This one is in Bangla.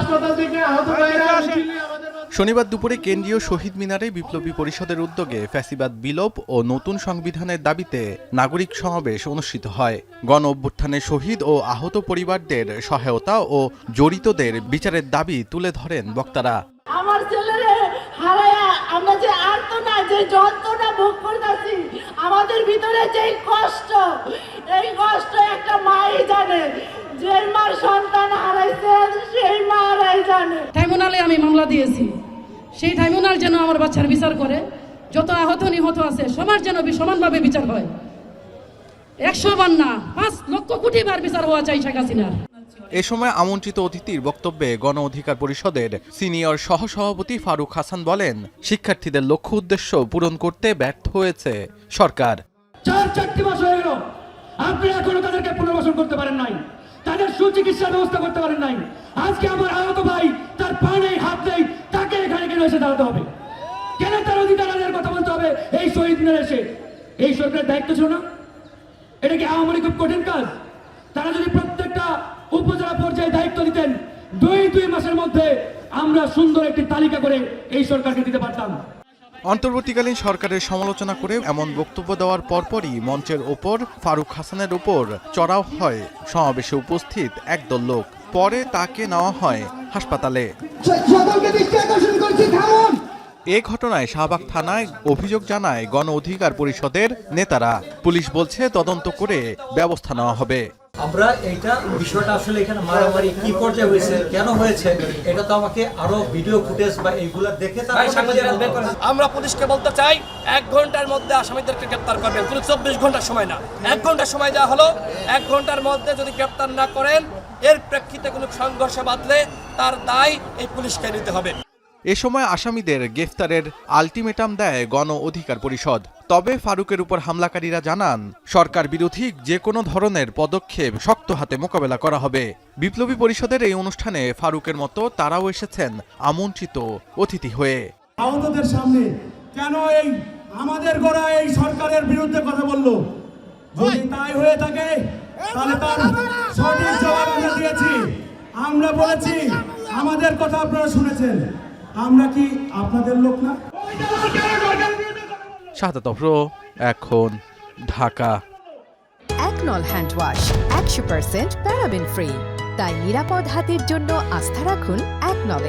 হাসপাতাল থেকে আহত ভাইরা শনিবার দুপুরে কেন্দ্রীয় শহীদ মিনারে বিপ্লবী পরিষদের উদ্যোগে ফ্যাসিবাদ বিলোপ ও নতুন সংবিধানের দাবিতে নাগরিক সমাবেশ অনুষ্ঠিত হয়। গণ অভ্যুত্থানে শহীদ ও আহত পরিবারদের সহায়তা ও জড়িতদের বিচারের দাবি তুলে ধরেন বক্তারা। আমার ছেলেরে হারায়া আমরা যে আর্তনা যে যন্ত্রণা ভোগ করতেছি, আমাদের ভিতরে যে কষ্ট, এই কষ্ট একটা মাই জানে, যে মার সন্তান হারাইছে সেই মারাই জানে। ট্রাইব্যুনালে আমি মামলা দিয়েছি, সেই ট্রাইব্যুনাল যেন আমার বাচ্চার বিচার করে, যত আহত নিহত আছে সবার যেন সমানভাবে বিচার হয়। 100 বার না 5 লক্ষ কোটি বার বিচার হওয়া চাই শেখ হাসিনার। এ সময় আমন্ত্রিত অতিথির বক্তব্যে গণ অধিকার পরিষদের সিনিয়র সহসভাপতি ফারুক হাসান বলেন, শিক্ষার্থীদের লক্ষ্য উদ্দেশ্য পূরণ করতে ব্যর্থ হয়েছে সরকার। 4 মাস হয়ে গেল, আপনি এখনো তাদেরকে পুনর্বাসন করতে পারেন নাই, তাদের সুচিকিৎসার ব্যবস্থা করতে পারেন নাই। আজকে আমার আহত ভাই, তার পা নেই হাত নেই, তাকে এখানে কেন এসে দাঁড়াতে হবে? কেন তার অধিকারের কথা বলতে হবে এই শহীদ মিনারে এসে? এই সরকারের দায়িত্ব ছিল না? এটা কি আওয়ামী লীগ খুব কঠিন কাজ? তারা যদি প্রত্যেকটা উপজেলা পর্যায়ে দায়িত্ব দিতেন, 2 মাসের মধ্যে আমরা সুন্দর একটি তালিকা করে এই সরকারকে দিতে পারতাম। অন্তর্বর্তীকালীন সরকারের সমালোচনা করে এমন বক্তব্য দেওয়ার পরপরই মঞ্চের ওপর ফারুক হাসানের উপর চড়াও হয় সমাবেশে উপস্থিত একদল লোক। পরে তাকে নেওয়া হয় হাসপাতালে। এ ঘটনায় শাহবাগ থানায় অভিযোগ জানায় গণ অধিকার পরিষদের নেতারা। পুলিশ বলছে তদন্ত করে ব্যবস্থা নেওয়া হবে। আমরা এইটা বিষয়টা আসলে এখানে মারামারি কি পর্যায়ে হয়েছে, কেন হয়েছে, এটা তো আমাকে আরো ভিডিও ফুটেজ বা এইগুলা দেখে আমরা পুলিশকে বলতে চাই 1 ঘন্টার মধ্যে আসামিদেরকে গ্রেফতার করবেন, পুরো 24 ঘন্টার সময় না। 1 ঘন্টা সময় দেওয়া হলো, 1 ঘন্টার মধ্যে যদি গ্রেফতার না করেন, এর প্রেক্ষিতে কোনো সংঘর্ষে বাঁধলে তার দায় এই পুলিশকে নিতে হবে। এ সময় আসামিদের গ্রেফতারের আলটিমেটাম দেয় গণ অধিকার পরিষদ। তবে ফারুকের উপর হামলাকারীরা জানান, সরকার বিরোধী যে কোনো ধরনের পদক্ষেপ শক্ত হাতে মোকাবেলা করা হবে। বিপ্লবী পরিষদের এই অনুষ্ঠানে ফারুকের মতো তারাও এসেছেন আমন্ত্রিত অতিথি হয়ে। আহতদের সামনে কেন এই আমাদের গোড়া এই সরকারের বিরুদ্ধে কথা বললো? যদি তাই হয়ে থাকে তাহলে তার সঠিক জবাব আমরা দিয়েছি। আমরা বলেছি আমাদের কথা আপনারা শুনেছেন, আমরা কি আপনাদের লোক না? শাহাদাত অফর, এখন, ঢাকা। একনল হ্যান্ড ওয়াশ 100% প্যারাবেন ফ্রি, তাই নিরাপদ হাতের জন্য আস্থা রাখুন একনলে।